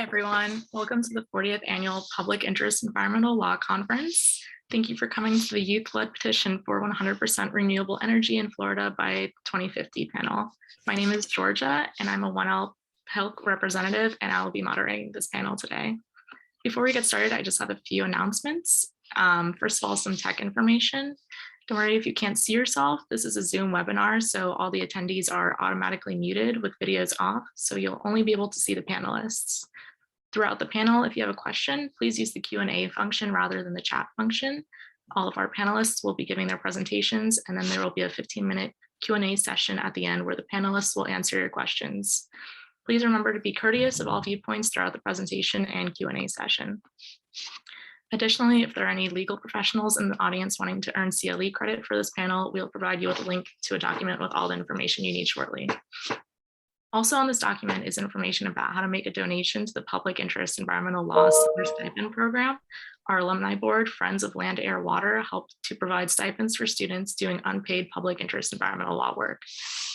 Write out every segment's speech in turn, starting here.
Hi, everyone. Welcome to the 40th Annual Public Interest Environmental Law Conference. Thank you for coming to the youth-led petition for 100% renewable energy in Florida by 2050 panel. My name is Georgia, and I'm a 1L Health representative, and I will be moderating this panel today. Before we get started, I just have a few announcements. First of all, some tech information. Don't worry if you can't see yourself. This is a Zoom webinar, so all the attendees are automatically muted with videos off, so you'll only be able to see the panelists. Throughout the panel, if you have a question, please use the Q&A function rather than the chat function. All of our panelists will be giving their presentations, and then there will be a 15-minute Q&A session at the end where the panelists will answer your questions. Please remember to be courteous of all viewpoints throughout the presentation and Q&A session. Additionally, if there are any legal professionals in the audience wanting to earn CLE credit for this panel, we'll provide you with a link to a document with all the information you need shortly. Also on this document is information about how to make a donation to the Public Interest Environmental Law Summer Stipend Program. Our alumni board, Friends of Land, Air, Water, helped to provide stipends for students doing unpaid public interest environmental law work.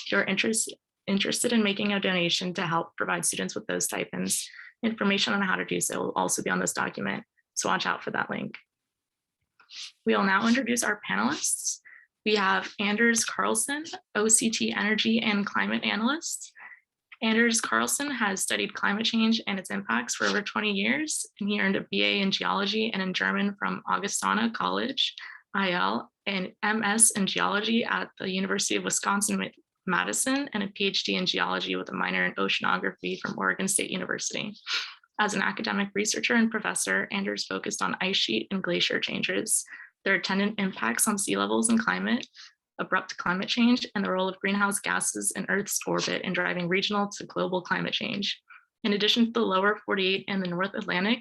If you're interested in making a donation to help provide students with those stipends, information on how to do so will also be on this document, so watch out for that link. We will now introduce our panelists. We have Anders Carlson, OCT Energy and Climate Analyst. Anders Carlson has studied climate change and its impacts for over 20 years, and he earned a BA in geology and in German from Augustana College, IL, and MS in geology at the University of Wisconsin-Madison, and a PhD in geology with a minor in oceanography from Oregon State University. As an academic researcher and professor, Anders focused on ice sheet and glacier changes, their attendant impacts on sea levels and climate, abrupt climate change, and the role of greenhouse gases in Earth's orbit in driving regional to global climate change. In addition to the lower 48 and the North Atlantic,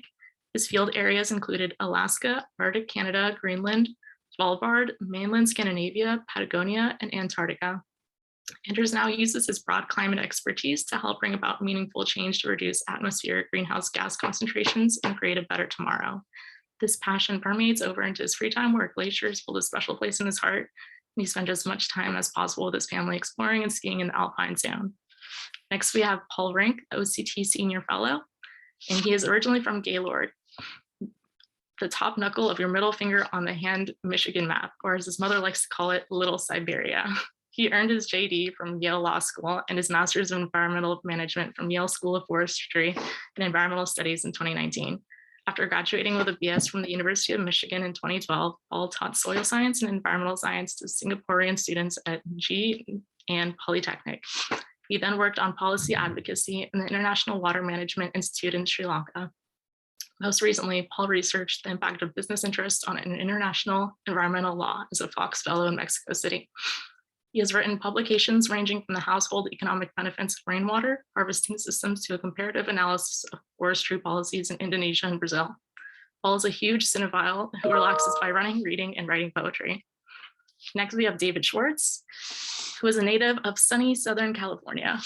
his field areas included Alaska, Arctic Canada, Greenland, Svalbard, mainland Scandinavia, Patagonia, and Antarctica. Anders now uses his broad climate expertise to help bring about meaningful change to reduce atmospheric greenhouse gas concentrations and create a better tomorrow. This passion permeates over into his free time, where glaciers hold a special place in his heart. He spends as much time as possible with his family exploring and skiing in the Alpine Zone. Next, we have Paul Rink, OCT Senior Fellow, and he is originally from Gaylord, the top knuckle of your middle finger on the hand Michigan map, or as his mother likes to call it, Little Siberia. He earned his JD from Yale Law School and his Master's of Environmental Management from Yale School of Forestry and Environmental Studies in 2019. After graduating with a BS from the University of Michigan in 2012, Paul taught soil science and environmental science to Singaporean students at G and Polytechnic. He then worked on policy advocacy in the International Water Management Institute in Sri Lanka. Most recently, Paul researched the impact of business interests on international environmental law as a Fox Fellow in Mexico City. He has written publications ranging from the household economic benefits of rainwater harvesting systems to a comparative analysis of forestry policies in Indonesia and Brazil. Paul is a huge cinephile who relaxes by running, reading, and writing poetry. Next, we have David Schwartz, who is a native of sunny Southern California,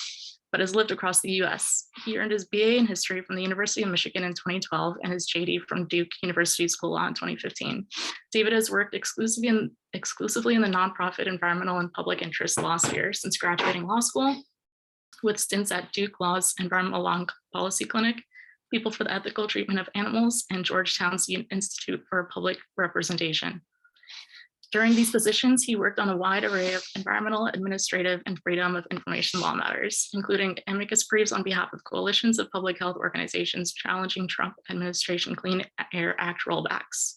but has lived across the US. He earned his BA in history from the University of Michigan in 2012 and his JD from Duke University School of Law in 2015. David has worked exclusively in the nonprofit environmental and public interest law sphere since graduating law school, with stints at Duke Law's Environmental Law Policy Clinic, People for the Ethical Treatment of Animals, and Georgetown's Institute for Public Representation. During these positions, he worked on a wide array of environmental, administrative, and freedom of information law matters, including amicus briefs on behalf of coalitions of public health organizations challenging Trump administration Clean Air Act rollbacks.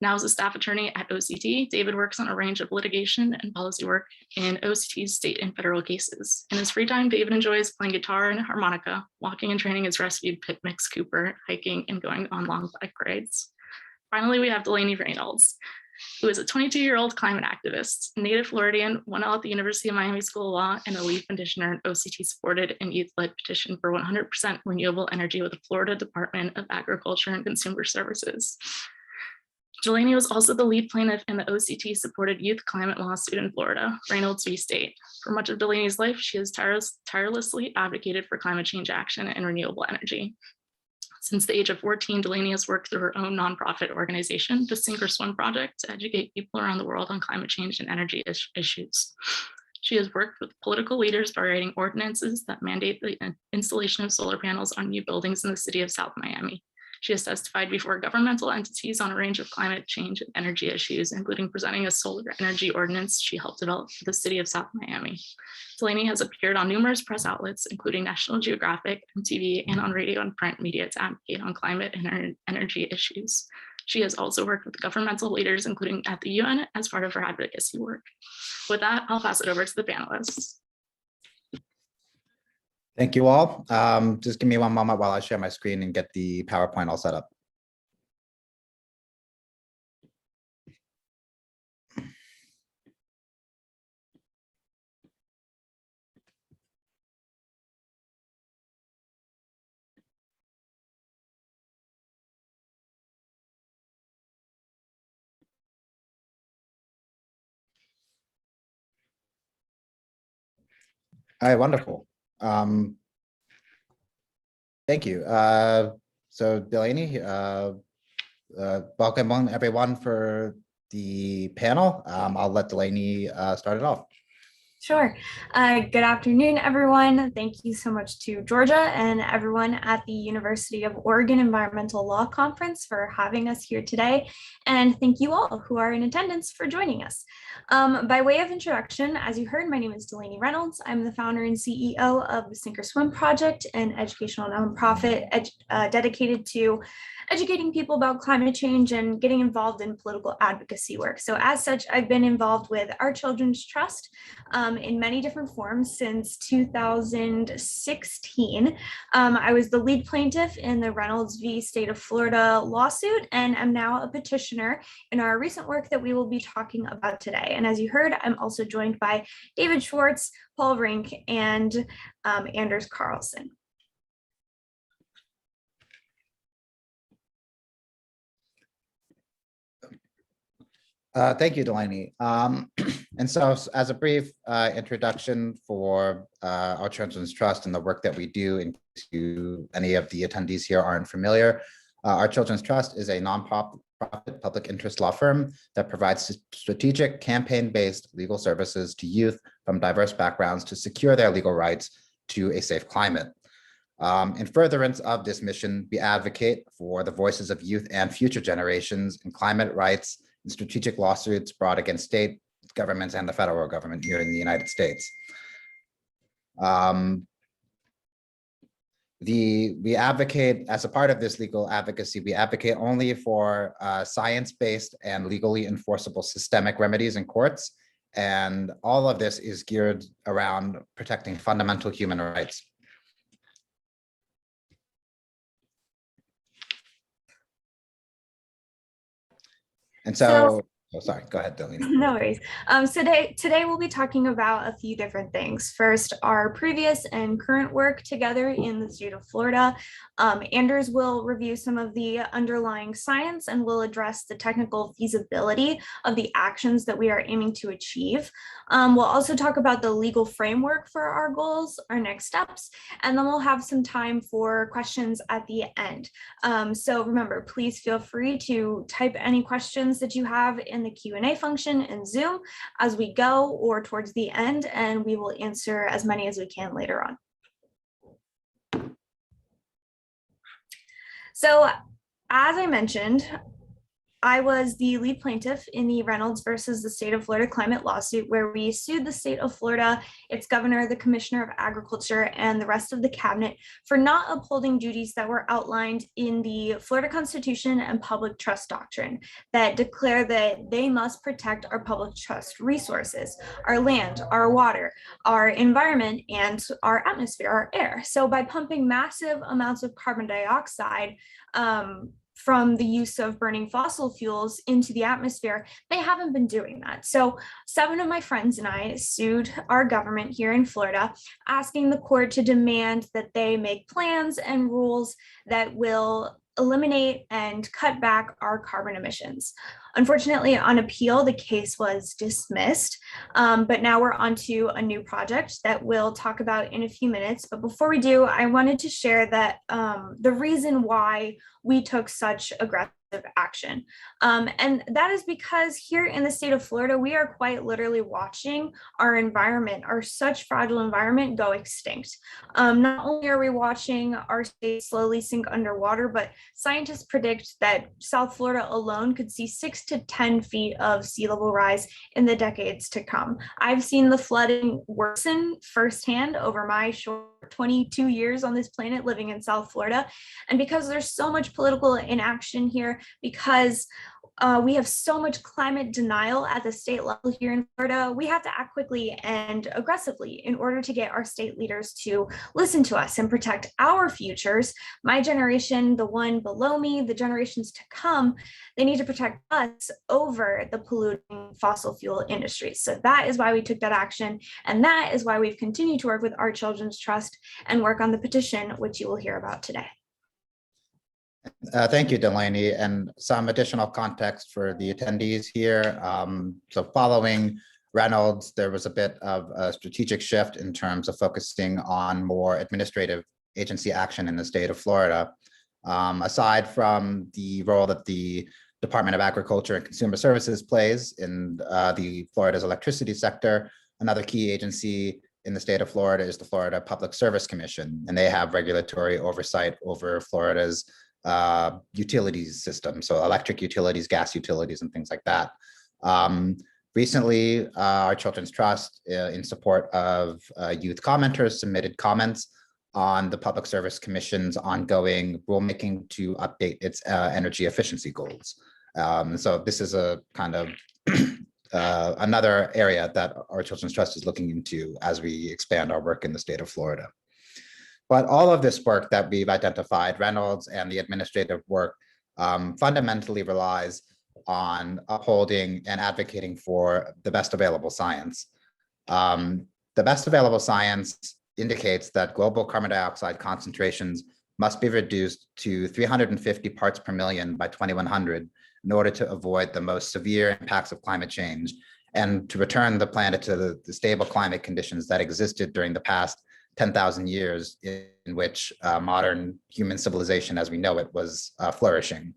Now as a staff attorney at OCT, David works on a range of litigation and policy work in OCT's state and federal cases. In his free time, David enjoys playing guitar and harmonica, walking and training his rescued pit mix Cooper, hiking, and going on long bike rides. Finally, we have Delaney Reynolds, who is a 22-year-old climate activist, native Floridian, 1L at the University of Miami School of Law, and a lead petitioner in OCT-supported and youth-led petition for 100% renewable energy with the Florida Department of Agriculture and Consumer Services. Delaney was also the lead plaintiff in the OCT-supported youth climate lawsuit in Florida, Reynolds v. State. For much of Delaney's life, she has tirelessly advocated for climate change action and renewable energy. Since the age of 14, Delaney has worked through her own nonprofit organization, the Sink or Swim Project, to educate people around the world on climate change and energy issues. She has worked with political leaders by writing ordinances that mandate the installation of solar panels on new buildings in the city of South Miami. She has testified before governmental entities on a range of climate change and energy issues, including presenting a solar energy ordinance she helped develop for the city of South Miami. Delaney has appeared on numerous press outlets, including National Geographic, MTV, and on radio and print media to advocate on climate and energy issues. She has also worked with governmental leaders, including at the UN, as part of her advocacy work. With that, I'll pass it over to the panelists. Thank you all. Just give me one moment while I share my screen and get the PowerPoint all set up. All right, wonderful. Thank you. So Delaney, welcome everyone for the panel. I'll let Delaney start it off. Sure. Good afternoon, everyone. Thank you so much to Georgia and everyone at the University of Oregon Environmental Law Conference for having us here today. And thank you all who are in attendance for joining us. By way of introduction, as you heard, my name is Delaney Reynolds. I'm the founder and CEO of the Sink or Swim Project, an educational nonprofit dedicated to educating people about climate change and getting involved in political advocacy work. So as such, I've been involved with Our Children's Trust in many different forms since 2016. I was the lead plaintiff in the Reynolds v. State of Florida lawsuit, and I'm now a petitioner in our recent work that we will be talking about today. And as you heard, I'm also joined by David Schwartz, Paul Rink, and Anders Carlson. Thank you, Delaney. And so as a brief introduction for Our Children's Trust and the work that we do, in case any of the attendees here aren't familiar, Our Children's Trust is a nonprofit public interest law firm that provides strategic campaign-based legal services to youth from diverse backgrounds to secure their legal rights to a safe climate. In furtherance of this mission, we advocate for the voices of youth and future generations in climate rights and strategic lawsuits brought against state governments and the federal government here in the United States. We advocate, as a part of this legal advocacy, we advocate only for science-based and legally enforceable systemic remedies in courts. And all of this is geared around protecting fundamental human rights. And so oh, sorry, go ahead, Delaney. No worries. Today we'll be talking about a few different things. First, our previous and current work together in the state of Florida. Anders will review some of the underlying science and will address the technical feasibility of the actions that we are aiming to achieve. We'll also talk about the legal framework for our goals, our next steps, and then we'll have some time for questions at the end. So remember, please feel free to type any questions that you have in the Q&A function in Zoom as we go or towards the end, and we will answer as many as we can later on. So as I mentioned, I was the lead plaintiff in the Reynolds versus the state of Florida climate lawsuit, where we sued the state of Florida, its governor, the commissioner of agriculture, and the rest of the cabinet for not upholding duties that were outlined in the Florida Constitution and public trust doctrine that declare that they must protect our public trust resources, our land, our water, our environment, and our atmosphere, our air. So by pumping massive amounts of carbon dioxide, from the use of burning fossil fuels into the atmosphere, they haven't been doing that. So 7 of my friends and I sued our government here in Florida, asking the court to demand that they make plans and rules that will eliminate and cut back our carbon emissions. Unfortunately, on appeal, the case was dismissed, but now we're on to a new project that we'll talk about in a few minutes. But before we do, I wanted to share that the reason why we took such aggressive action. And that is because here in the state of Florida, we are quite literally watching our environment, our such fragile environment, go extinct. Not only are we watching our state slowly sink underwater, but scientists predict that South Florida alone could see 6 to 10 feet of sea level rise in the decades to come. I've seen the flooding worsen firsthand over my short 22 years on this planet living in South Florida. And because there's so much political inaction here, because we have so much climate denial at the state level here in Florida, we have to act quickly and aggressively in order to get our state leaders to listen to us and protect our futures. My generation, the one below me, the generations to come, they need to protect us over the polluting fossil fuel industry. So that is why we took that action. And that is why we've continued to work with Our Children's Trust and work on the petition, which you will hear about today. Thank you, Delaney, and some additional context for the attendees here. So following Reynolds, there was a bit of a strategic shift in terms of focusing on more administrative agency action in the state of Florida. Aside from the role that the Department of Agriculture and Consumer Services plays in the Florida's electricity sector, another key agency in the state of Florida is the Florida Public Service Commission, and they have regulatory oversight over Florida's utilities system, so electric utilities, gas utilities, and things like that. Recently, Our Children's Trust, in support of youth commenters, submitted comments on the Public Service Commission's ongoing rulemaking to update its energy efficiency goals. So this is a kind of another area that Our Children's Trust is looking into as we expand our work in the state of Florida. But all of this work that we've identified, Reynolds and the administrative work, fundamentally relies on upholding and advocating for the best available science. The best available science indicates that global carbon dioxide concentrations must be reduced to 350 parts per million by 2100 in order to avoid the most severe impacts of climate change and to return the planet to the stable climate conditions that existed during the past 10,000 years in which modern human civilization as we know it was flourishing.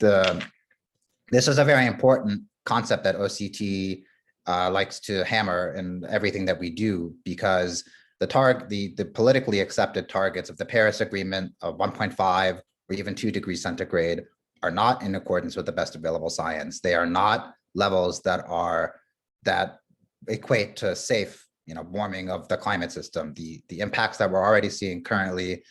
This is a very important concept that OCT likes to hammer in everything that we do, because the politically accepted targets of the Paris Agreement of 1.5 or even 2 degrees centigrade are not in accordance with the best available science. They are not levels that equate to safe warming of the climate system. The impacts that we're already seeing currently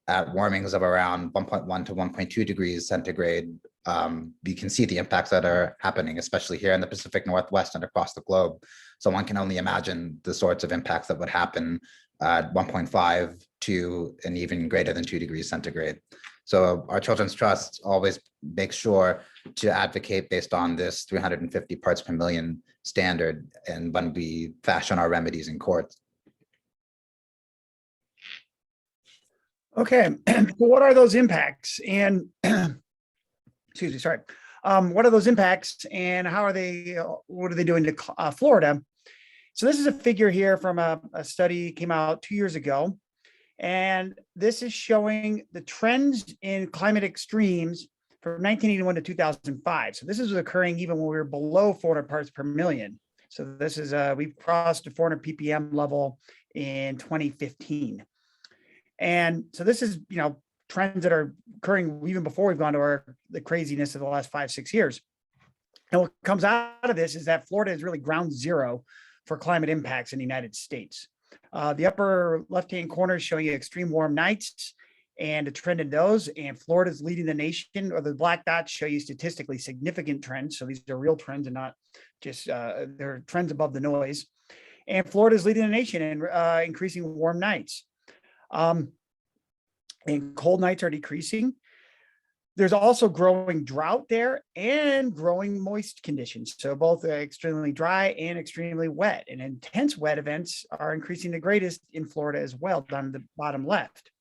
at warmings of around 1.1 to 1.2 degrees centigrade, you can see the impacts that are happening, especially here in the Pacific Northwest and across the globe. So one can only imagine the sorts of impacts that would happen at 1.5 to and even greater than 2 degrees centigrade. So Our Children's Trust always makes sure to advocate based on this 350 parts per million standard and when we fashion our remedies in court. Okay, what are those impacts? And excuse me, sorry. What are those impacts and how are they, what are they doing to Florida? So this is a figure here from a study came out 2 years ago. And this is showing the trends in climate extremes from 1981 to 2005. So this is occurring even when we were below 400 parts per million. So this is, we've crossed the 400 ppm level in 2015. And so this is, trends that are occurring even before we've gone to the craziness of the last 5-6 years. And what comes out of this is that Florida is really ground zero for climate impacts in the United States. The upper left-hand corner is showing you extreme warm nights and a trend in those, and Florida's leading the nation, or the black dots show you statistically significant trends. So these are real trends and not just, they're trends above the noise. And Florida's leading the nation in increasing warm nights. And cold nights are decreasing. There's also growing drought there and growing moist conditions. So both extremely dry and extremely wet, and intense wet events are increasing the greatest in Florida as well, down the bottom left.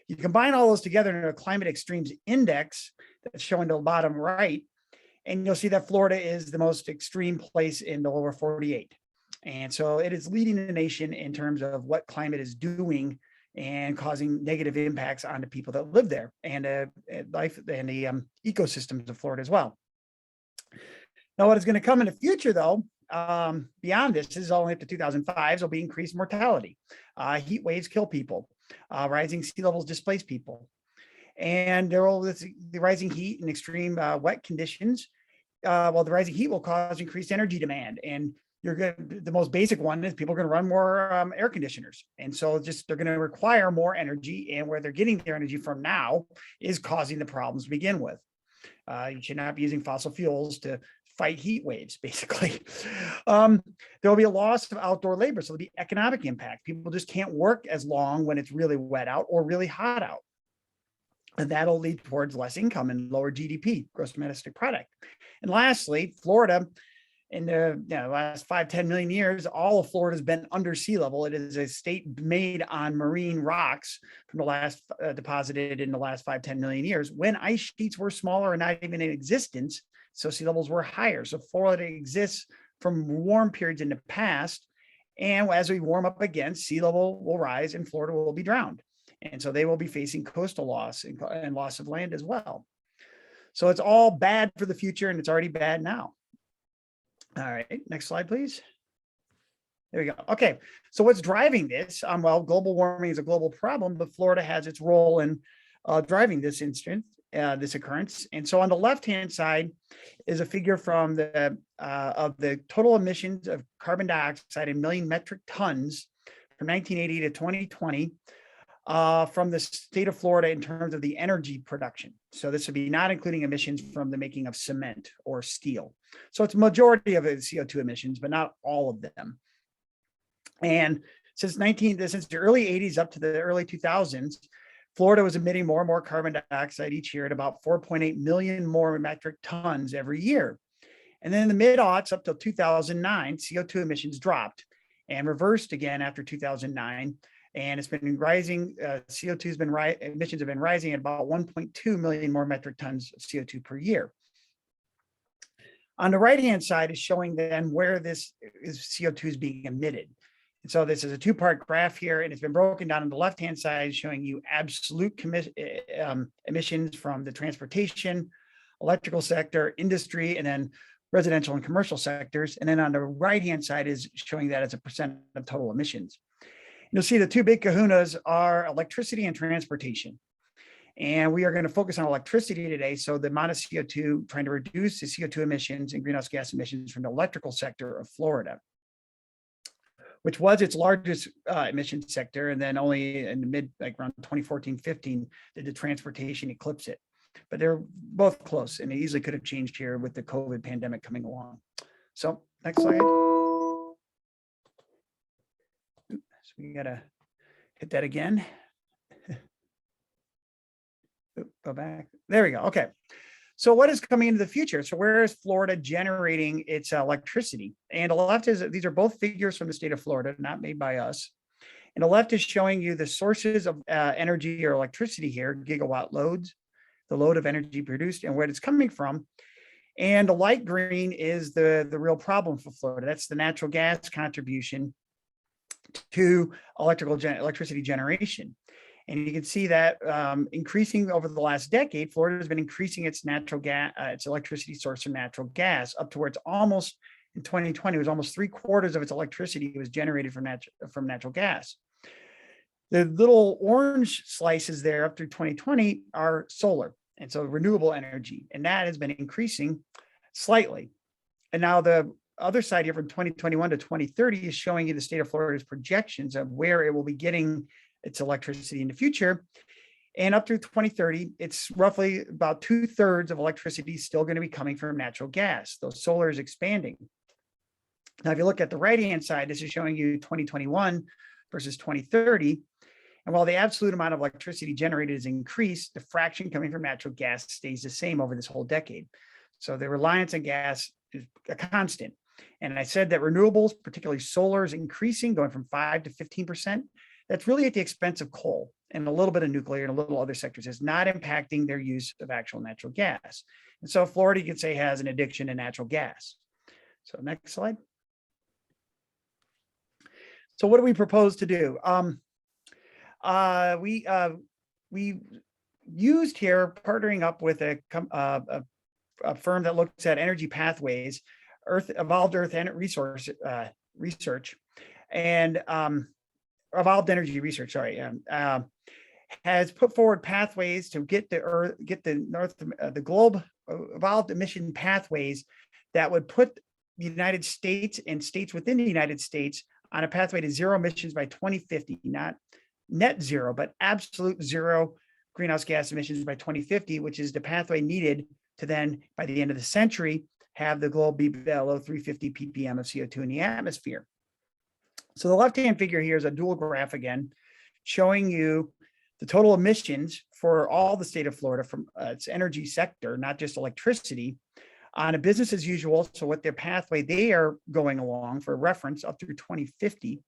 You combine all those together in a climate extremes index that's showing the bottom right, and you'll see that Florida is the most extreme place in the lower 48. And so it is leading the nation in terms of what climate is doing and causing negative impacts on the people that live there and life and the ecosystems of Florida as well. Now, what is going to come in the future, though, beyond this is only up to 2005, there'll be increased mortality. Heat waves kill people. Rising sea levels displace people. And there will the rising heat and extreme wet conditions. Well, the rising heat will cause increased energy demand. And the most basic one is people are going to run more air conditioners. And so they're going to require more energy, and where they're getting their energy from now is causing the problems to begin with. You should not be using fossil fuels to fight heat waves, basically. There will be a loss of outdoor labor. So there'll be economic impact. People just can't work as long when it's really wet out or really hot out. And that'll lead towards less income and lower GDP, gross domestic product. And lastly, Florida, in the last 5-10 million years, all of Florida has been under sea level. It is a state made on marine rocks from the last deposited in the last 5-10 million years, when ice sheets were smaller and not even in existence. So sea levels were higher. So Florida exists from warm periods in the past. And as we warm up again, sea level will rise and Florida will be drowned. And so they will be facing coastal loss and loss of land as well. So it's all bad for the future, and it's already bad now. All right, next slide, please. There we go. Okay, so what's driving this? Well, global warming is a global problem, but Florida has its role in driving this this occurrence. And so on the left-hand side is a figure from of the total emissions of carbon dioxide in million metric tons from 1980 to 2020 from the state of Florida in terms of the energy production. So this would be not including emissions from the making of cement or steel. So it's a majority of the CO2 emissions, but not all of them. And since the early 80s up to the early 2000s, Florida was emitting more and more carbon dioxide each year at about 4.8 million more metric tons every year. And then in the mid-aughts up till 2009, CO2 emissions dropped and reversed again after 2009. And it's been rising. Emissions have been rising at about 1.2 million more metric tons of CO2 per year. On the right-hand side is showing then where this CO2 is being emitted. And so this is a two-part graph here, and it's been broken down on the left-hand side, showing you absolute emissions from the transportation, electrical sector, industry, and then residential and commercial sectors. And then on the right-hand side is showing that as a percent of total emissions. You'll see the two big kahunas are electricity and transportation. And we are going to focus on electricity today. So the amount of CO2, trying to reduce the CO2 emissions and greenhouse gas emissions from the electrical sector of Florida, which was its largest emission sector. And then only in the around 2014-15, did the transportation eclipse it. But they're both close, and it easily could have changed here with the COVID pandemic coming along. So next slide. So we gotta hit that again. Go back. There we go. Okay. So what is coming into the future? So where is Florida generating its electricity? And the left is, these are both figures from the state of Florida, not made by us. And the left is showing you the sources of energy or electricity here, gigawatt loads, the load of energy produced and where it's coming from. And the light green is the real problem for Florida. That's the natural gas contribution to electricity generation. And you can see that increasing over the last decade, Florida has been increasing its natural gas, its electricity source from natural gas up to where it's almost, in 2020, it was almost 3/4 of its electricity was generated from natural gas. The little orange slices there up through 2020 are solar, and so renewable energy, and that has been increasing slightly. And now the other side here from 2021 to 2030 is showing you the state of Florida's projections of where it will be getting its electricity in the future. And up through 2030, it's roughly about 2/3 of electricity still going to be coming from natural gas. Though solar is expanding. Now, if you look at the right-hand side, this is showing you 2021 versus 2030. And while the absolute amount of electricity generated is increased, the fraction coming from natural gas stays the same over this whole decade. So the reliance on gas is a constant. And I said that renewables, particularly solar, is increasing, going from 5 to 15%. That's really at the expense of coal and a little bit of nuclear and a little other sectors. It's not impacting their use of actual natural gas. And so Florida, you could say, has an addiction to natural gas. So next slide. So what do we propose to do? we used here partnering up with a firm that looks at energy pathways, evolved Earth and resource research, and evolved energy research. Sorry, has put forward pathways to get the globe evolved emission pathways that would put the United States and states within the United States on a pathway to zero emissions by 2050, not net zero, but absolute zero greenhouse gas emissions by 2050, which is the pathway needed to then, by the end of the century, have the globe be below 350 ppm of CO2 in the atmosphere. So the left-hand figure here is a dual graph again, showing you the total emissions for all the state of Florida from its energy sector, not just electricity, on a business as usual. So what their pathway they are going along for reference up through 2050.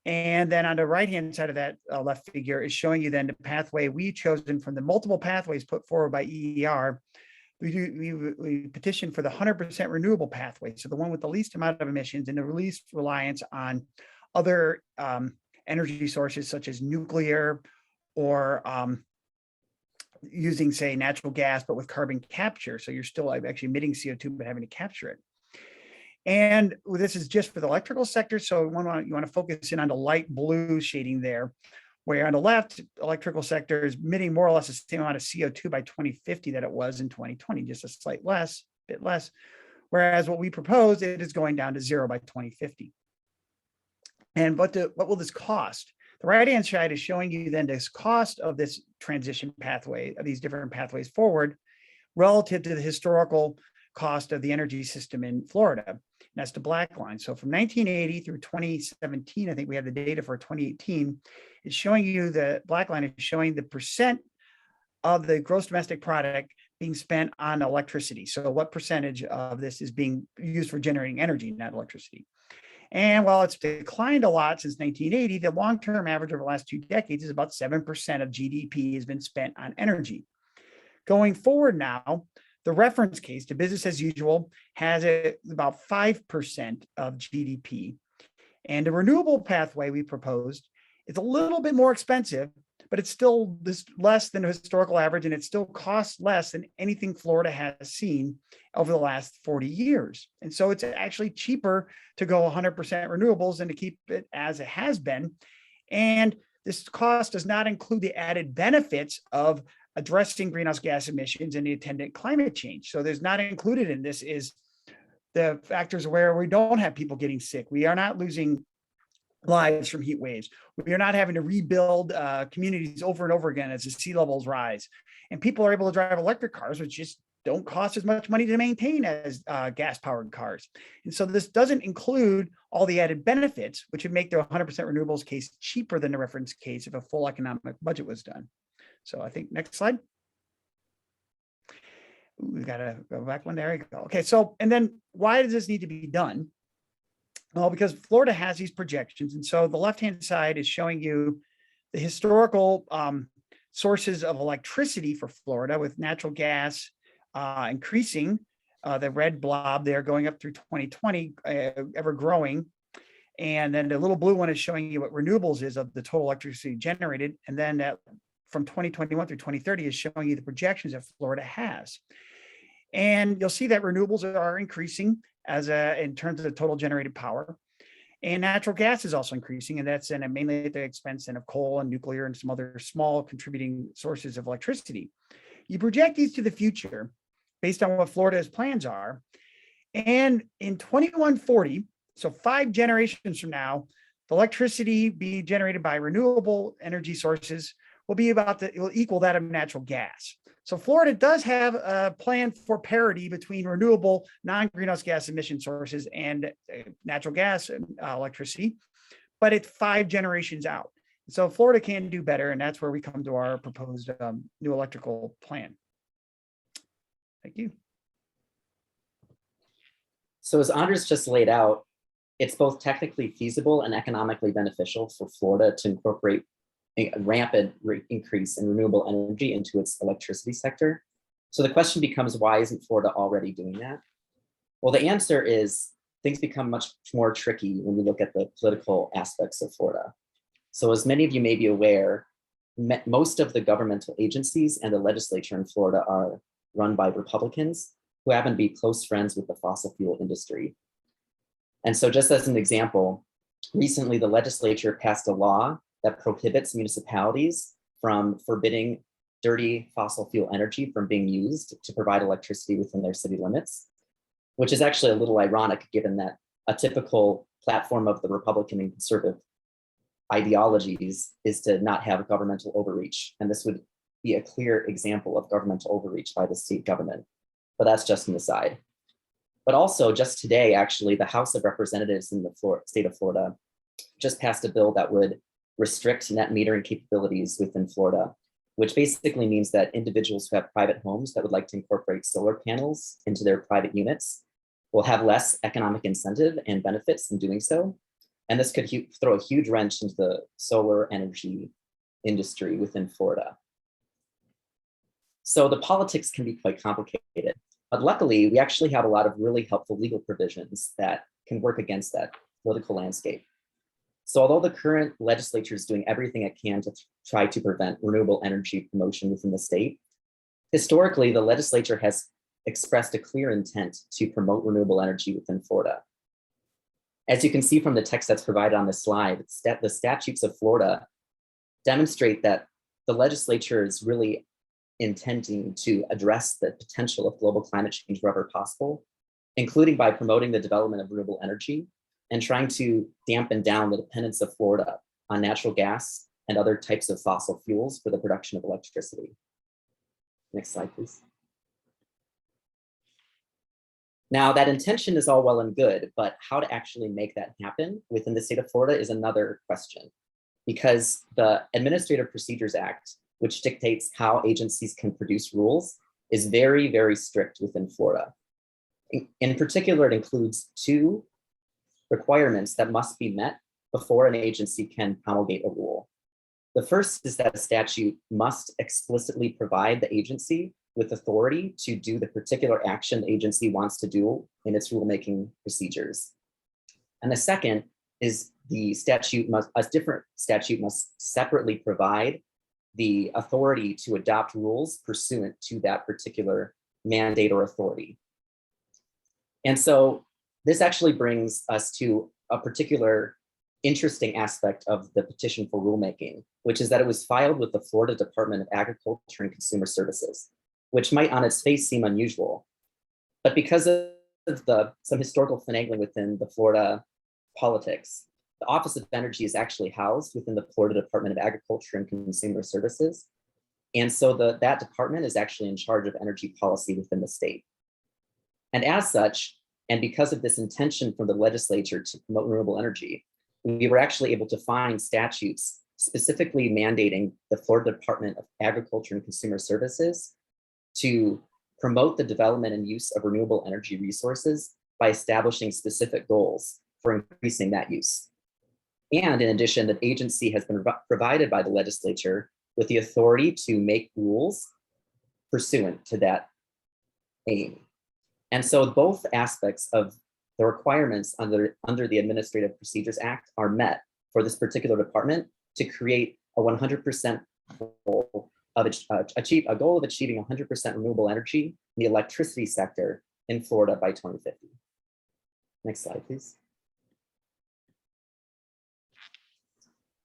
And then on the right-hand side of that left figure is showing you then the pathway we chosen from the multiple pathways put forward by EER. We petitioned for the 100% renewable pathway. So the one with the least amount of emissions and the least reliance on other energy sources such as nuclear or using, say, natural gas, but with carbon capture. So you're still actually emitting CO2, but having to capture it. And this is just for the electrical sector. So you want to focus in on the light blue shading there, where on the left, electrical sector is emitting more or less the same amount of CO2 by 2050 that it was in 2020, just a bit less. Whereas what we proposed, it is going down to zero by 2050. And what will this cost? The right-hand side is showing you then this cost of this transition pathway, of these different pathways forward, relative to the historical cost of the energy system in Florida. And that's the black line. So from 1980 through 2017, I think we have the data for 2018, it's showing you the black line is showing the percent of the gross domestic product being spent on electricity. So what percentage of this is being used for generating energy, not electricity. And while it's declined a lot since 1980, the long-term average over the last 2 decades is about 7% of GDP has been spent on energy. Going forward now, the reference case to business as usual has about 5% of GDP. And the renewable pathway we proposed is a little bit more expensive, but it's still less than the historical average, and it still costs less than anything Florida has seen over the last 40 years. And so it's actually cheaper to go 100% renewables than to keep it as it has been. And this cost does not include the added benefits of addressing greenhouse gas emissions and the attendant climate change. So there's not included in this is the factors where we don't have people getting sick. We are not losing lives from heat waves. We are not having to rebuild communities over and over again as the sea levels rise. And people are able to drive electric cars, which just don't cost as much money to maintain as gas-powered cars. And so this doesn't include all the added benefits, which would make the 100% renewables case cheaper than the reference case if a full economic budget was done. So I think next slide. Ooh, we got to go back one. There we go. Okay, so, and then why does this need to be done? Well, because Florida has these projections. And so the left-hand side is showing you the historical sources of electricity for Florida, with natural gas increasing, the red blob there going up through 2020, ever growing. And then the little blue one is showing you what renewables is of the total electricity generated. And then that from 2021 through 2030 is showing you the projections that Florida has. And you'll see that renewables are increasing in terms of the total generated power. And natural gas is also increasing, and that's mainly at the expense of coal and nuclear and some other small contributing sources of electricity. You project these to the future based on what Florida's plans are. And in 2140, so 5 generations from now, the electricity being generated by renewable energy sources will equal that of natural gas. So Florida does have a plan for parity between renewable non-greenhouse gas emission sources and natural gas electricity, but it's 5 generations out. So Florida can do better, and that's where we come to our proposed new electrical plan. Thank you. So as Andres just laid out, it's both technically feasible and economically beneficial for Florida to incorporate a rapid increase in renewable energy into its electricity sector. So the question becomes, why isn't Florida already doing that? Well, the answer is things become much more tricky when you look at the political aspects of Florida. So as many of you may be aware, most of the governmental agencies and the legislature in Florida are run by Republicans who happen to be close friends with the fossil fuel industry. And so just as an example, recently the legislature passed a law that prohibits municipalities from forbidding dirty fossil fuel energy from being used to provide electricity within their city limits, which is actually a little ironic given that a typical platform of the Republican and conservative ideologies is to not have governmental overreach. And this would be a clear example of governmental overreach by the state government. But that's just an aside. But also just today, actually, the House of Representatives in the state of Florida just passed a bill that would restrict net metering capabilities within Florida, which basically means that individuals who have private homes that would like to incorporate solar panels into their private units will have less economic incentive and benefits in doing so. And this could throw a huge wrench into the solar energy industry within Florida. So the politics can be quite complicated, but luckily we actually have a lot of really helpful legal provisions that can work against that political landscape. So although the current legislature is doing everything it can to try to prevent renewable energy promotion within the state, historically the legislature has expressed a clear intent to promote renewable energy within Florida. As you can see from the text that's provided on this slide, the statutes of Florida demonstrate that the legislature is really intending to address the potential of global climate change wherever possible, including by promoting the development of renewable energy and trying to dampen down the dependence of Florida on natural gas and other types of fossil fuels for the production of electricity. Next slide, please. Now, that intention is all well and good, but how to actually make that happen within the state of Florida is another question, because the Administrative Procedures Act, which dictates how agencies can produce rules, is very, very strict within Florida. In particular, it includes two requirements that must be met before an agency can promulgate a rule. The first is that a statute must explicitly provide the agency with authority to do the particular action the agency wants to do in its rulemaking procedures. And the second is a different statute must separately provide the authority to adopt rules pursuant to that particular mandate or authority. And so this actually brings us to a particular interesting aspect of the petition for rulemaking, which is that it was filed with the Florida Department of Agriculture and Consumer Services, which might on its face seem unusual. But because of some historical finagling within the Florida politics, the Office of Energy is actually housed within the Florida Department of Agriculture and Consumer Services. And so that department is actually in charge of energy policy within the state. And as such, and because of this intention from the legislature to promote renewable energy, we were actually able to find statutes specifically mandating the Florida Department of Agriculture and Consumer Services to promote the development and use of renewable energy resources by establishing specific goals for increasing that use. And in addition, the agency has been provided by the legislature with the authority to make rules pursuant to that aim. And so both aspects of the requirements under the Administrative Procedures Act are met for this particular department to create a 100% goal of achieving 100% renewable energy in the electricity sector in Florida by 2050. Next slide, please.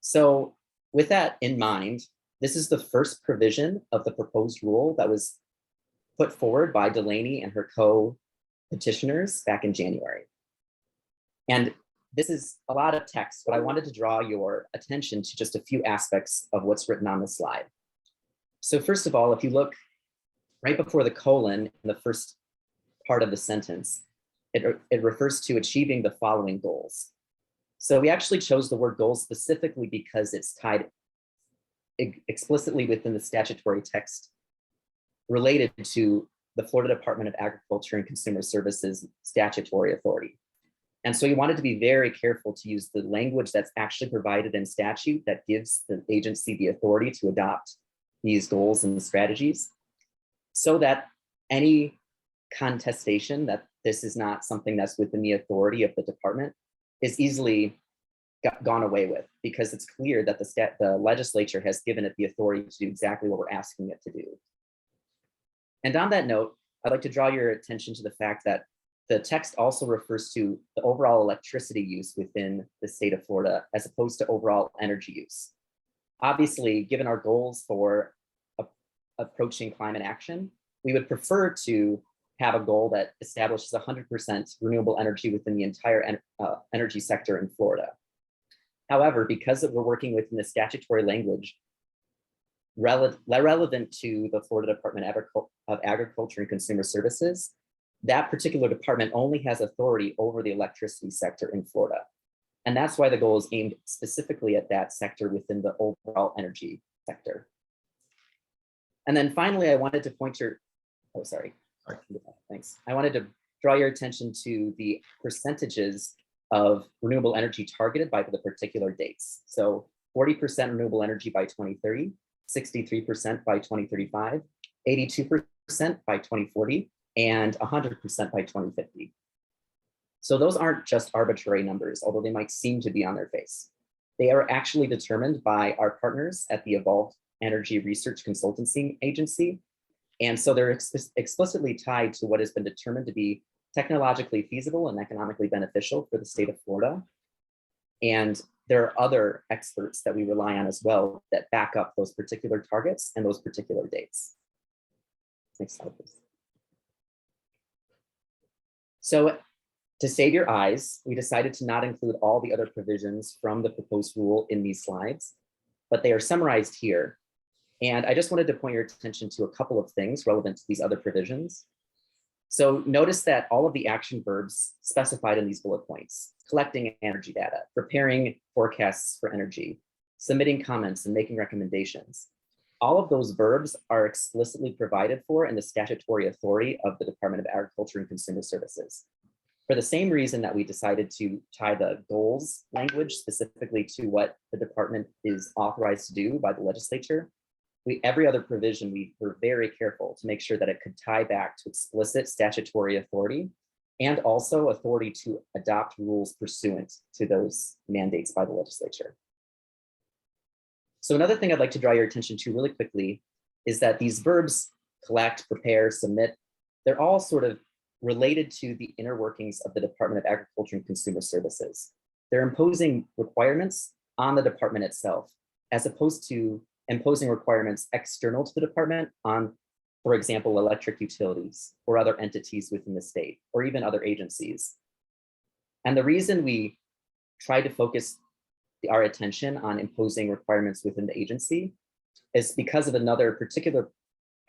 So with that in mind, this is the first provision of the proposed rule that was put forward by Delaney and her co-petitioners back in January. And this is a lot of text, but I wanted to draw your attention to just a few aspects of what's written on the slide. So first of all, if you look right before the colon in the first part of the sentence, it refers to achieving the following goals. So we actually chose the word goals specifically because it's tied explicitly within the statutory text related to the Florida Department of Agriculture and Consumer Services statutory authority. And so you wanted to be very careful to use the language that's actually provided in statute that gives the agency the authority to adopt these goals and strategies, so that any contestation that this is not something that's within the authority of the department is easily gone away with, because it's clear that the legislature has given it the authority to do exactly what we're asking it to do. And on that note, I'd like to draw your attention to the fact that the text also refers to the overall electricity use within the state of Florida, as opposed to overall energy use. Obviously, given our goals for approaching climate action, we would prefer to have a goal that establishes 100% renewable energy within the entire energy sector in Florida. However, because we're working within the statutory language relevant to the Florida Department of Agriculture and Consumer Services, that particular department only has authority over the electricity sector in Florida. And that's why the goal is aimed specifically at that sector within the overall energy sector. And then finally, I wanted to point your, oh, sorry. Thanks. I wanted to draw your attention to the percentages of renewable energy targeted by the particular dates. So 40% renewable energy by 2030, 63% by 2035, 82% by 2040, and 100% by 2050. So those aren't just arbitrary numbers, although they might seem to be on their face. They are actually determined by our partners at the Evolved Energy Research Consultancy Agency. And so they're explicitly tied to what has been determined to be technologically feasible and economically beneficial for the state of Florida. And there are other experts that we rely on as well that back up those particular targets and those particular dates. Next slide, please. So to save your eyes, we decided to not include all the other provisions from the proposed rule in these slides, but they are summarized here. And I just wanted to point your attention to a couple of things relevant to these other provisions. So notice that all of the action verbs specified in these bullet points: collecting energy data, preparing forecasts for energy, submitting comments, and making recommendations. All of those verbs are explicitly provided for in the statutory authority of the Department of Agriculture and Consumer Services. For the same reason that we decided to tie the goals language specifically to what the department is authorized to do by the legislature, every other provision, we were very careful to make sure that it could tie back to explicit statutory authority and also authority to adopt rules pursuant to those mandates by the legislature. So another thing I'd like to draw your attention to really quickly is that these verbs, collect, prepare, submit, they're all sort of related to the inner workings of the Department of Agriculture and Consumer Services. They're imposing requirements on the department itself, as opposed to imposing requirements external to the department on, for example, electric utilities or other entities within the state, or even other agencies. And the reason we try to focus our attention on imposing requirements within the agency is because of another particular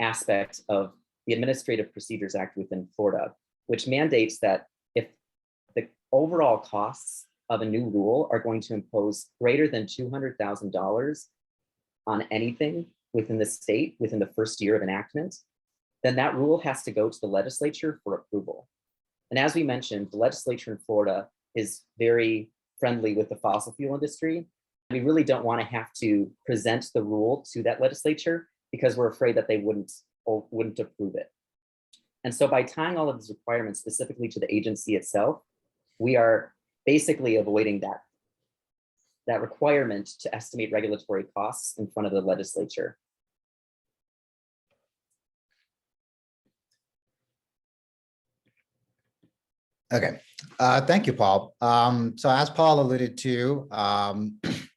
aspect of the Administrative Procedures Act within Florida, which mandates that if the overall costs of a new rule are going to impose greater than $200,000 on anything within the state within the first year of enactment, then that rule has to go to the legislature for approval. And as we mentioned, the legislature in Florida is very friendly with the fossil fuel industry. We really don't want to have to present the rule to that legislature because we're afraid that they wouldn't approve it. And so by tying all of these requirements specifically to the agency itself, we are basically avoiding that requirement to estimate regulatory costs in front of the legislature. Okay, thank you, Paul. So as Paul alluded to,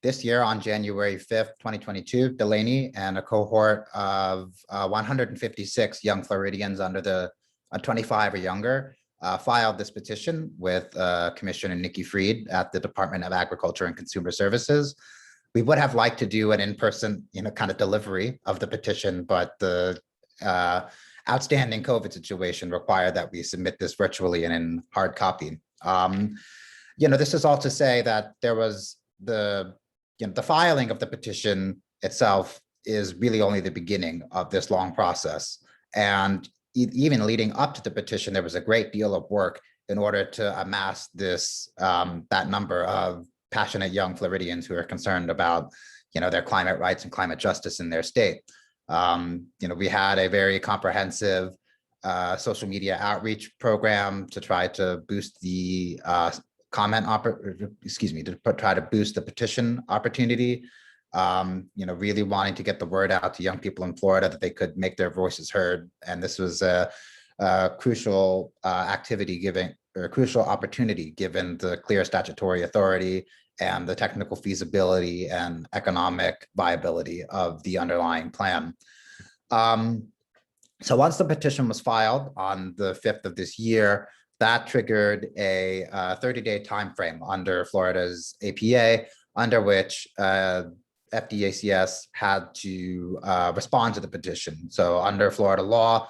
this year on January 5th, 2022, Delaney and a cohort of 156 young Floridians under the 25 or younger filed this petition with Commissioner Nikki Fried at the Department of Agriculture and Consumer Services. We would have liked to do an in-person, kind of delivery of the petition, but the outstanding COVID situation required that we submit this virtually and in hard copy. This is all to say that there was the filing of the petition itself is really only the beginning of this long process. And even leading up to the petition, there was a great deal of work in order to amass this, that number of passionate young Floridians who are concerned about, their climate rights and climate justice in their state. We had a very comprehensive social media outreach program to try to boost the try to boost the petition opportunity. Really wanting to get the word out to young people in Florida that they could make their voices heard. And this was a crucial crucial opportunity given the clear statutory authority and the technical feasibility and economic viability of the underlying plan. So once the petition was filed on the 5th of this year, that triggered a 30-day timeframe under Florida's APA, under which FDACS had to respond to the petition. So under Florida law,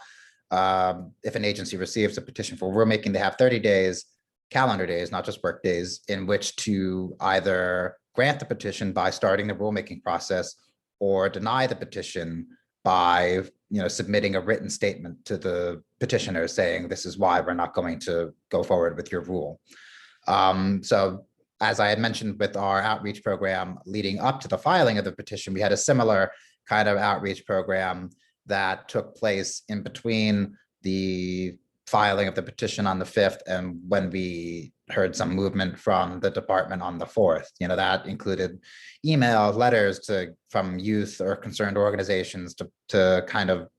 if an agency receives a petition for rulemaking, they have 30 days, calendar days, not just work days, in which to either grant the petition by starting the rulemaking process or deny the petition by submitting a written statement to the petitioner saying this is why we're not going to go forward with your rule. So as I had mentioned with our outreach program leading up to the filing of the petition, we had a similar kind of outreach program that took place in between the filing of the petition on the 5th and when we heard some movement from the department on the 4th. That included email, letters from youth or concerned organizations to kind of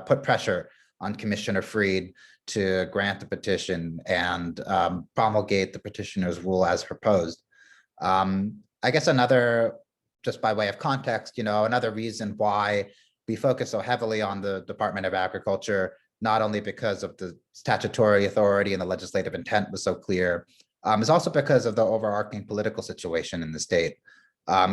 put pressure on Commissioner Freed to grant the petition and promulgate the petitioner's rule as proposed. I guess just by way of context, another reason why we focus so heavily on the Department of Agriculture, not only because of the statutory authority and the legislative intent was so clear, is also because of the overarching political situation in the state.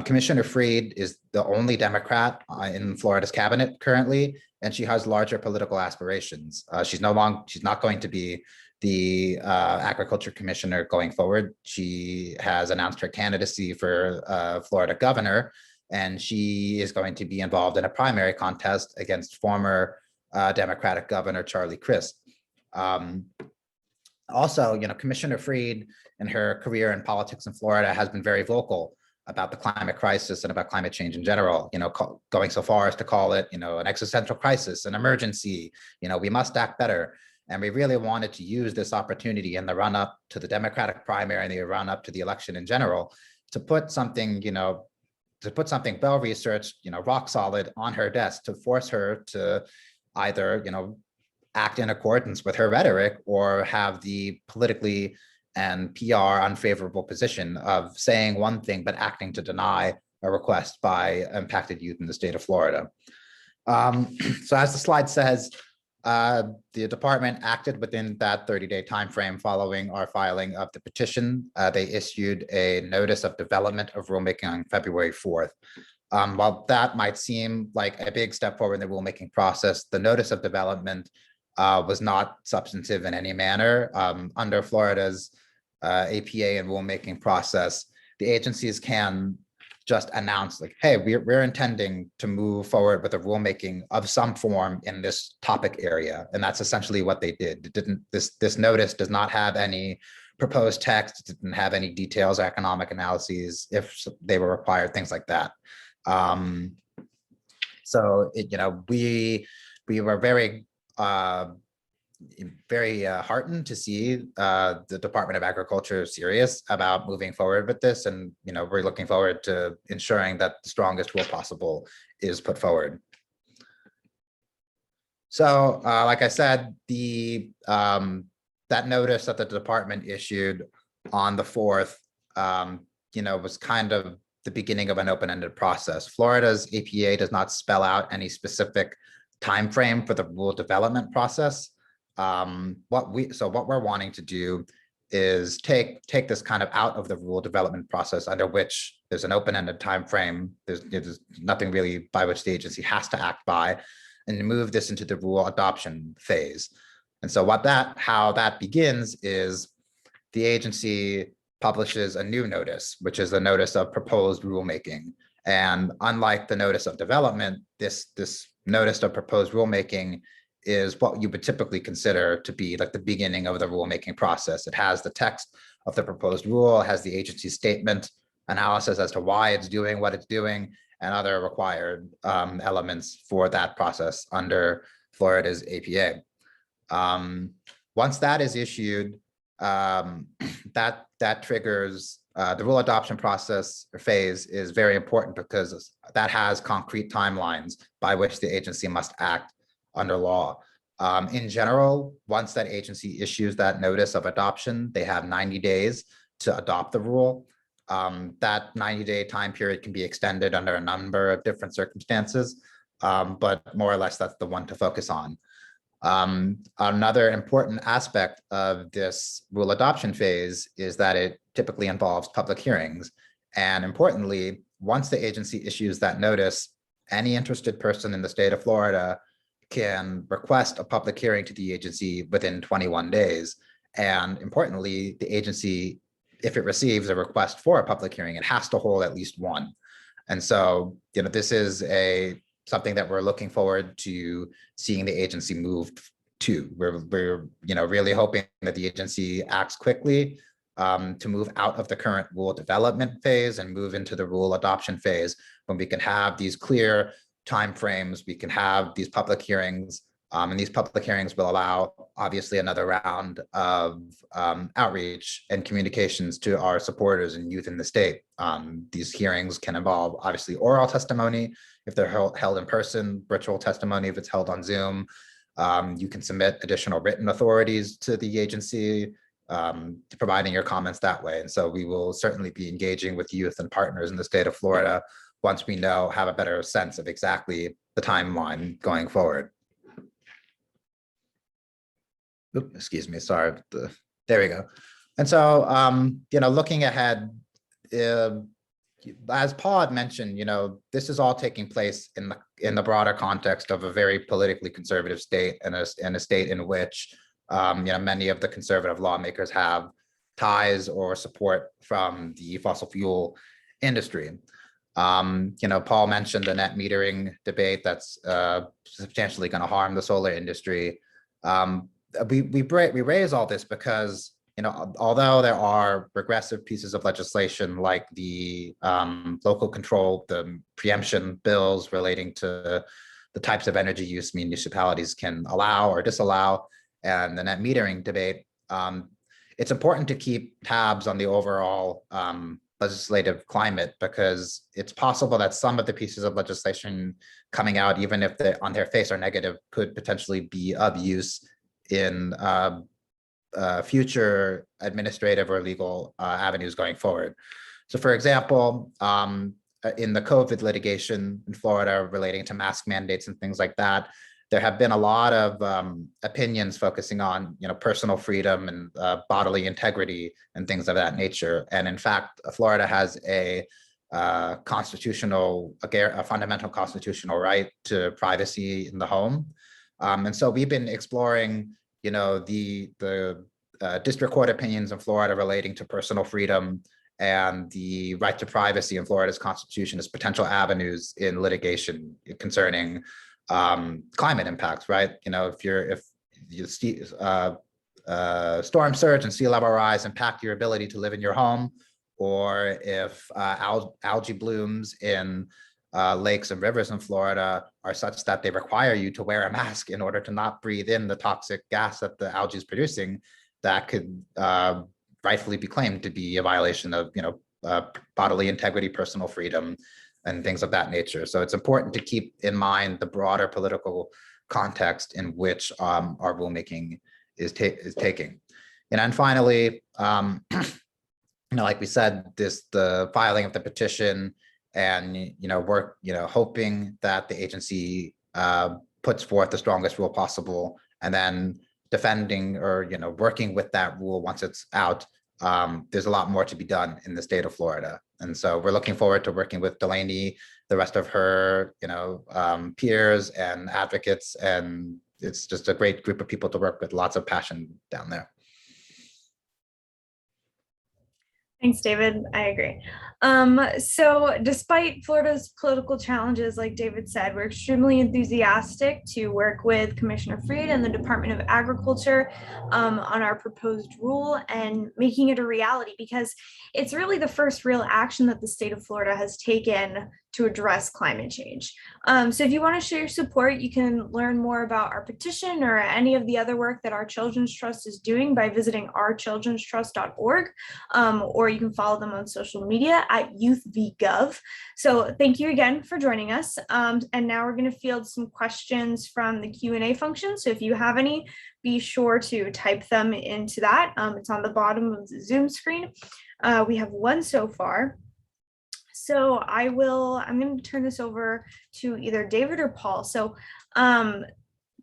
Commissioner Freed is the only Democrat in Florida's cabinet currently, and she has larger political aspirations. She's not going to be the agriculture commissioner going forward. She has announced her candidacy for Florida governor, and she is going to be involved in a primary contest against former Democratic Governor Charlie Crist. Also, Commissioner Freed in her career in politics in Florida has been very vocal about the climate crisis and about climate change in general, going so far as to call it, an existential crisis, an emergency, we must act better. And we really wanted to use this opportunity in the run up to the Democratic primary and the run up to the election in general to put something, well-researched, rock solid on her desk to force her to either, act in accordance with her rhetoric or have the politically and PR unfavorable position of saying one thing, but acting to deny a request by impacted youth in the state of Florida. So as the slide says, the department acted within that 30-day timeframe following our filing of the petition. They issued a notice of development of rulemaking on February 4th. While that might seem like a big step forward in the rulemaking process, the notice of development was not substantive in any manner. Under Florida's APA and rulemaking process, the agencies can just announce like, hey, we're intending to move forward with a rulemaking of some form in this topic area. And that's essentially what they did. This notice does not have any proposed text, it didn't have any details or economic analyses if they were required, things like that. So we were very heartened to see the Department of Agriculture serious about moving forward with this, and we're looking forward to ensuring that the strongest rule possible is put forward. So, like I said, that notice that the department issued on the 4th, was kind of the beginning of an open-ended process. Florida's APA does not spell out any specific time frame for the rule development process. What we're wanting to do is take this kind of out of the rule development process, under which there's an open-ended time frame. There's nothing really by which the agency has to act by, and move this into the rule adoption phase. And so how that begins is the agency publishes a new notice, which is a notice of proposed rulemaking. And unlike the notice of development, this notice of proposed rulemaking is what you would typically consider to be like the beginning of the rulemaking process. It has the text of the proposed rule, has the agency statement, analysis as to why it's doing what it's doing, and other required elements for that process under Florida's APA. Once that is issued, that triggers the rule adoption process or phase is very important because that has concrete timelines by which the agency must act under law. In general, once that agency issues that notice of adoption, they have 90 days to adopt the rule. That 90-day time period can be extended under a number of different circumstances, but more or less that's the one to focus on. Another important aspect of this rule adoption phase is that it typically involves public hearings. And importantly, once the agency issues that notice, any interested person in the state of Florida can request a public hearing to the agency within 21 days. And importantly, the agency, if it receives a request for a public hearing, it has to hold at least one. And so, this is something that we're looking forward to seeing the agency move to. We're really hoping that the agency acts quickly to move out of the current rule development phase and move into the rule adoption phase, when we can have these clear timeframes, we can have these public hearings, and these public hearings will allow, obviously, another round of outreach and communications to our supporters and youth in the state. These hearings can involve, obviously, oral testimony if they're held in person, virtual testimony if it's held on Zoom. You can submit additional written authorities to the agency, providing your comments that way. And so we will certainly be engaging with youth and partners in the state of Florida once we have a better sense of exactly the timeline going forward. Oops, excuse me, sorry. There we go. And so, looking ahead, as Paul had mentioned, this is all taking place in the broader context of a very politically conservative state, and a state in which many of the conservative lawmakers have ties or support from the fossil fuel industry. Paul mentioned the net metering debate that's substantially going to harm the solar industry. We raise all this because, although there are regressive pieces of legislation like the local control, the preemption bills relating to the types of energy use municipalities can allow or disallow, and the net metering debate, it's important to keep tabs on the overall legislative climate, because it's possible that some of the pieces of legislation coming out, even if they on their face are negative, could potentially be of use in future administrative or legal avenues going forward. So for example, in the COVID litigation in Florida relating to mask mandates and things like that, there have been a lot of opinions focusing on personal freedom and bodily integrity and things of that nature. And in fact, Florida has a fundamental constitutional right to privacy in the home. And so we've been exploring the district court opinions in Florida relating to personal freedom and the right to privacy in Florida's constitution as potential avenues in litigation concerning climate impacts, right? If you see storm surge and sea level rise impact your ability to live in your home, or if algae blooms in lakes and rivers in Florida are such that they require you to wear a mask in order to not breathe in the toxic gas that the algae is producing, that could rightfully be claimed to be a violation of bodily integrity, personal freedom, and things of that nature. So it's important to keep in mind the broader political context in which our rulemaking is taking. And then finally, like we said, the filing of the petition and work, hoping that the agency puts forth the strongest rule possible, and then defending or working with that rule once it's out. There's a lot more to be done in the state of Florida. And so we're looking forward to working with Delaney, the rest of her, peers and advocates. And it's just a great group of people to work with, lots of passion down there. Thanks, David. I agree. So despite Florida's political challenges, like David said, we're extremely enthusiastic to work with Commissioner Freed and the Department of Agriculture on our proposed rule and making it a reality, because it's really the first real action that the state of Florida has taken to address climate change. So if you want to show your support, you can learn more about our petition or any of the other work that Our Children's Trust is doing by visiting ourchildrenstrust.org, or you can follow them on social media at youthvgov. So thank you again for joining us. And now we're going to field some questions from the Q&A function. So if you have any, be sure to type them into that. It's on the bottom of the Zoom screen. We have one so far. So I'm going to turn this over to either David or Paul. So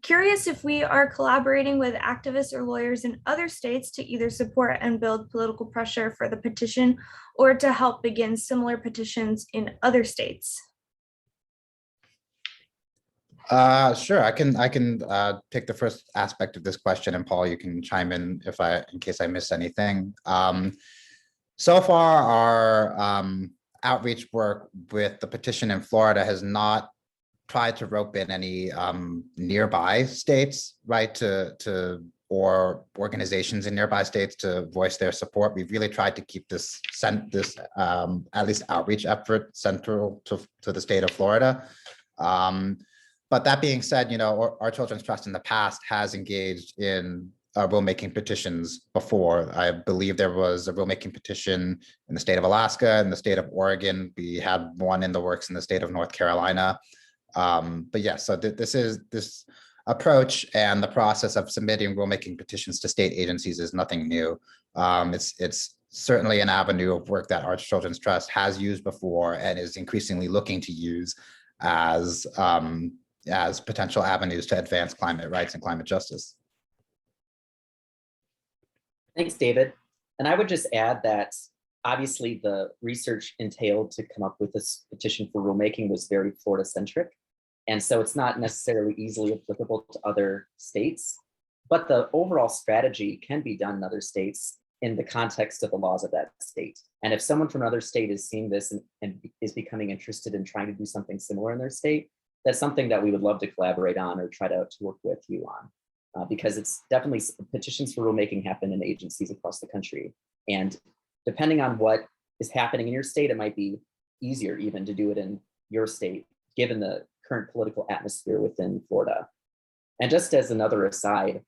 curious if we are collaborating with activists or lawyers in other states to either support and build political pressure for the petition or to help begin similar petitions in other states. Sure, I can take the first aspect of this question, and Paul, you can chime in in case I miss anything. So far, our outreach work with the petition in Florida has not tried to rope in any nearby states, right, or organizations in nearby states to voice their support. We've really tried to keep this at least outreach effort central to the state of Florida. But that being said, Our Children's Trust in the past has engaged in rulemaking petitions before. I believe there was a rulemaking petition in the state of Alaska and the state of Oregon. We had one in the works in the state of North Carolina. But yeah, so this approach and the process of submitting rulemaking petitions to state agencies is nothing new. It's certainly an avenue of work that Our Children's Trust has used before and is increasingly looking to use as potential avenues to advance climate rights and climate justice. Thanks, David. And I would just add that obviously the research entailed to come up with this petition for rulemaking was very Florida-centric. And so it's not necessarily easily applicable to other states, but the overall strategy can be done in other states in the context of the laws of that state. And if someone from another state is seeing this and is becoming interested in trying to do something similar in their state, that's something that we would love to collaborate on or try to work with you on. Because it's definitely petitions for rulemaking happen in agencies across the country. And depending on what is happening in your state, it might be easier even to do it in your state, given the current political atmosphere within Florida. And just as another aside,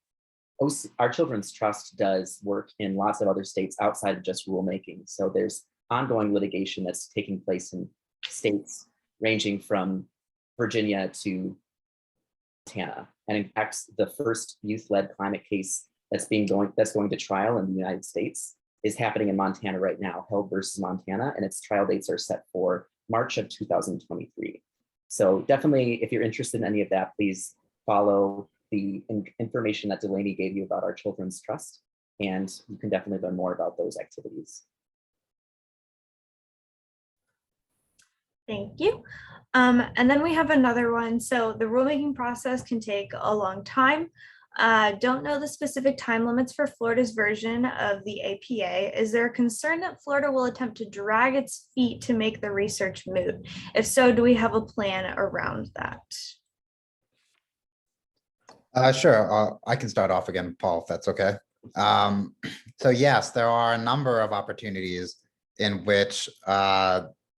Our Children's Trust does work in lots of other states outside of just rulemaking. So there's ongoing litigation that's taking place in states ranging from Virginia to Montana. And in fact, the first youth-led climate case that's going to trial in the United States is happening in Montana right now, Held versus Montana, and its trial dates are set for March of 2023. So definitely, if you're interested in any of that, please follow the information that Delaney gave you about Our Children's Trust, and you can definitely learn more about those activities. Thank you. And then we have another one. So the rulemaking process can take a long time. Don't know the specific time limits for Florida's version of the APA. Is there a concern that Florida will attempt to drag its feet to make the research moot? If so, do we have a plan around that? Sure, I can start off again, Paul, if that's okay. So yes, there are a number of opportunities in which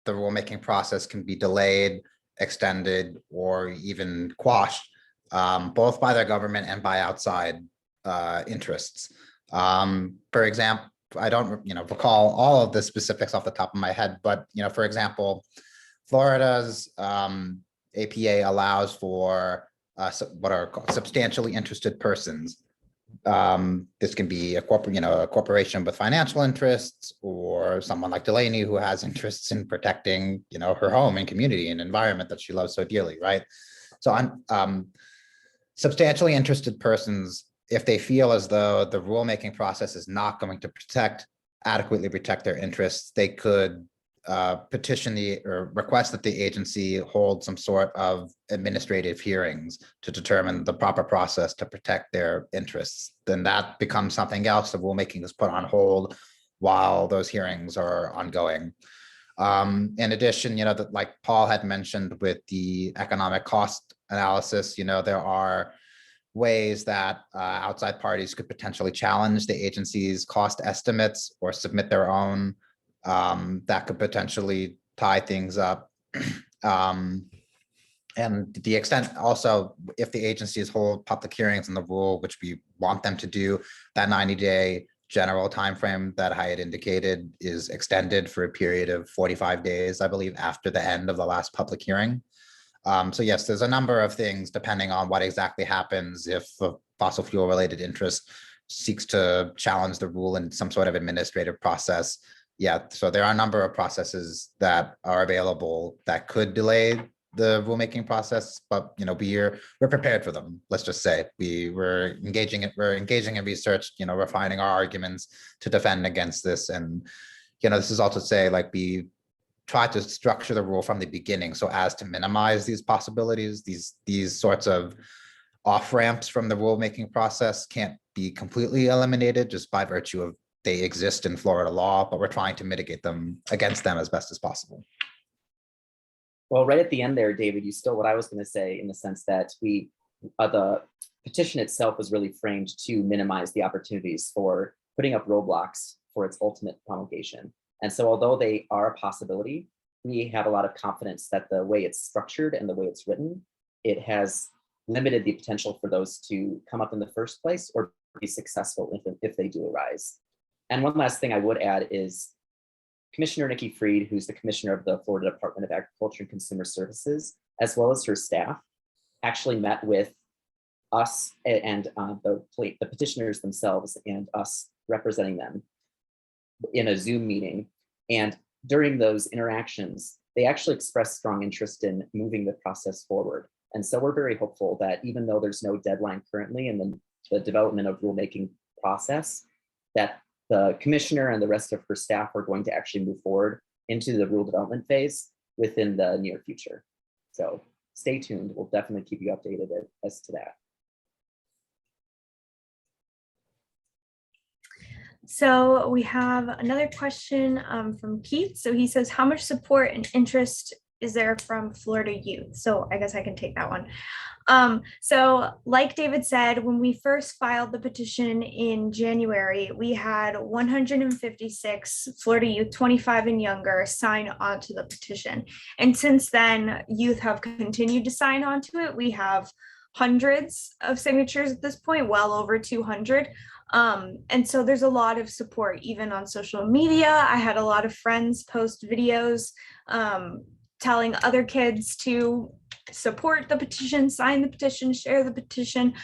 the rulemaking process can be delayed, extended, or even quashed, both by the government and by outside interests. For example, I don't recall all of the specifics off the top of my head, but for example, Florida's APA allows for what are called substantially interested persons. This can be a corporation with financial interests, or someone like Delaney who has interests in protecting, her home and community and environment that she loves so dearly, right? So substantially interested persons, if they feel as though the rulemaking process is not going to adequately protect their interests, they could petition or request that the agency hold some sort of administrative hearings to determine the proper process to protect their interests. Then that becomes something else. The rulemaking is put on hold while those hearings are ongoing. In addition, like Paul had mentioned with the economic cost analysis, there are ways that outside parties could potentially challenge the agency's cost estimates or submit their own that could potentially tie things up. And the extent also, if the agencies hold public hearings on the rule, which we want them to do, that 90-day general timeframe that I had indicated is extended for a period of 45 days, I believe, after the end of the last public hearing. So yes, there's a number of things depending on what exactly happens if a fossil fuel related interest seeks to challenge the rule in some sort of administrative process. Yeah, so there are a number of processes that are available that could delay the rulemaking process, but we're prepared for them. Let's just say we're engaging in research, refining our arguments to defend against this. And this is also to say, like, we try to structure the rule from the beginning so as to minimize these possibilities. These sorts of off ramps from the rulemaking process can't be completely eliminated just by virtue of they exist in Florida law, but we're trying to mitigate them against them as best as possible. Well, right at the end there, David, you stole what I was going to say, in the sense that the petition itself was really framed to minimize the opportunities for putting up roadblocks for its ultimate promulgation. And so although they are a possibility, we have a lot of confidence that the way it's structured and the way it's written, it has limited the potential for those to come up in the first place or be successful if they do arise. And one last thing I would add is Commissioner Nikki Fried, who's the commissioner of the Florida Department of Agriculture and Consumer Services, as well as her staff, actually met with us and the petitioners themselves and us representing them in a Zoom meeting. And during those interactions, they actually expressed strong interest in moving the process forward. And so we're very hopeful that even though there's no deadline currently in the development of rulemaking process, that the commissioner and the rest of her staff are going to actually move forward into the rule development phase within the near future. So stay tuned. We'll definitely keep you updated as to that. So we have another question from Keith. So he says, how much support and interest is there from Florida youth? So I guess I can take that one. So like David said, when we first filed the petition in January, we had 156 Florida youth 25 and younger sign on to the petition. And since then, youth have continued to sign on to it. We have hundreds of signatures at this point, well over 200. And so there's a lot of support, even on social media. I had a lot of friends post videos telling other kids to support the petition, sign the petition, share the petition.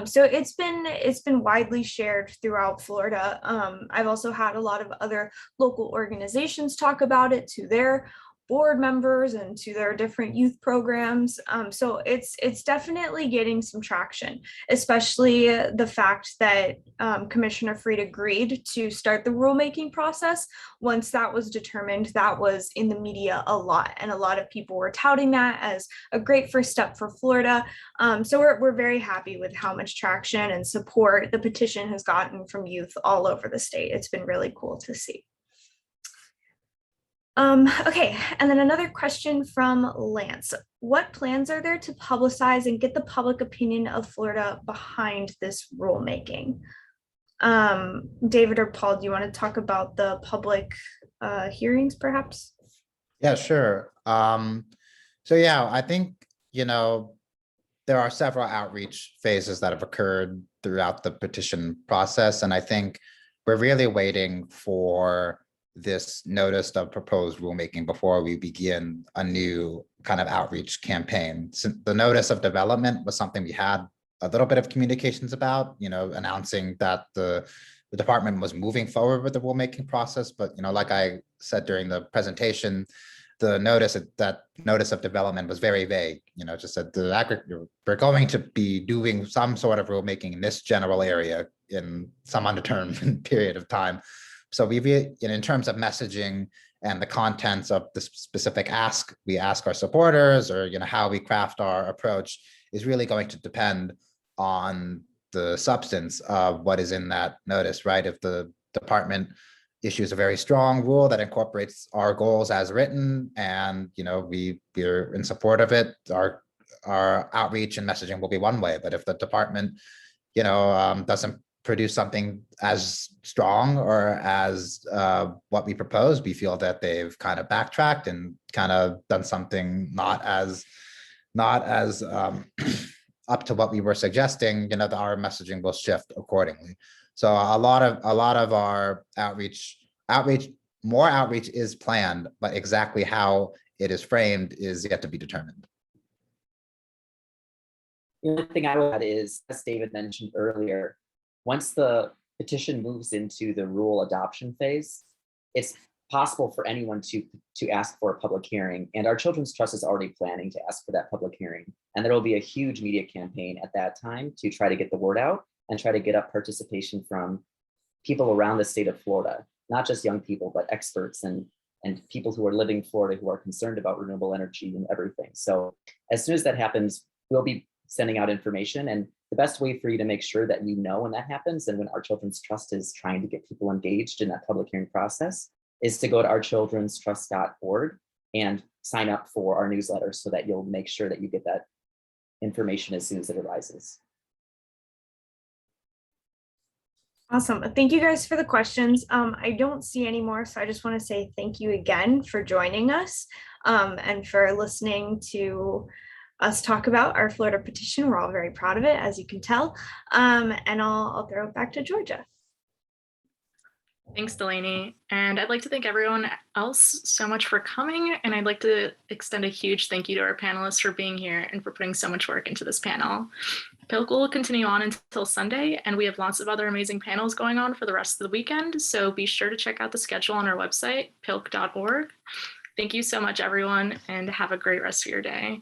So it's been widely shared throughout Florida. I've also had a lot of other local organizations talk about it to their board members and to their different youth programs. So it's definitely getting some traction, especially the fact that Commissioner Fried agreed to start the rulemaking process. Once that was determined, that was in the media a lot, and a lot of people were touting that as a great first step for Florida. So we're very happy with how much traction and support the petition has gotten from youth all over the state. It's been really cool to see. Okay, and then another question from Lance. What plans are there to publicize and get the public opinion of Florida behind this rulemaking? David or Paul, do you want to talk about the public hearings perhaps? Yeah, sure. So yeah, I think, there are several outreach phases that have occurred throughout the petition process. And I think we're really waiting for this notice of proposed rulemaking before we begin a new kind of outreach campaign. Since the notice of development was something we had a little bit of communications about, announcing that the department was moving forward with the rulemaking process. But, like I said during the presentation, the notice of development was very vague, just said we're going to be doing some sort of rulemaking in this general area in some undetermined period of time. So in terms of messaging and the contents of the specific ask we ask our supporters, or how we craft our approach, is really going to depend on the substance of what is in that notice, right? If the department issues a very strong rule that incorporates our goals as written, and we're in support of it, our outreach and messaging will be one way. But if the department doesn't produce something as strong or as what we proposed. We feel that they've kind of backtracked and kind of done something not as up to what we were suggesting. Our messaging will shift accordingly. So a lot of our more outreach is planned, but exactly how it is framed is yet to be determined. The only thing I would add is, as David mentioned earlier, once the petition moves into the rule adoption phase, it's possible for anyone to ask for a public hearing. And our Children's Trust is already planning to ask for that public hearing. And there will be a huge media campaign at that time to try to get the word out and try to get up participation from people around the state of Florida, not just young people, but experts and people who are living in Florida who are concerned about renewable energy and everything. So as soon as that happens, we'll be sending out information. And the best way for you to make sure that you know when that happens and when our Children's Trust is trying to get people engaged in that public hearing process is to go to ourchildrenstrust.org and sign up for our newsletter so that you'll make sure that you get that information as soon as it arises. Awesome. Thank you guys for the questions. I don't see any more, so I just want to say thank you again for joining us and for listening to us talk about our Florida petition. We're all very proud of it, as you can tell. And I'll throw it back to Georgia. Thanks, Delaney. And I'd like to thank everyone else so much for coming. And I'd like to extend a huge thank you to our panelists for being here and for putting so much work into this panel. PILC will continue on until Sunday, and we have lots of other amazing panels going on for the rest of the weekend. So be sure to check out the schedule on our website, pilc.org. Thank you so much, everyone, and have a great rest of your day.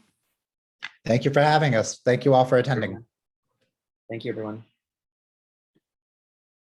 Thank you for having us. Thank you all for attending. Thank you, everyone.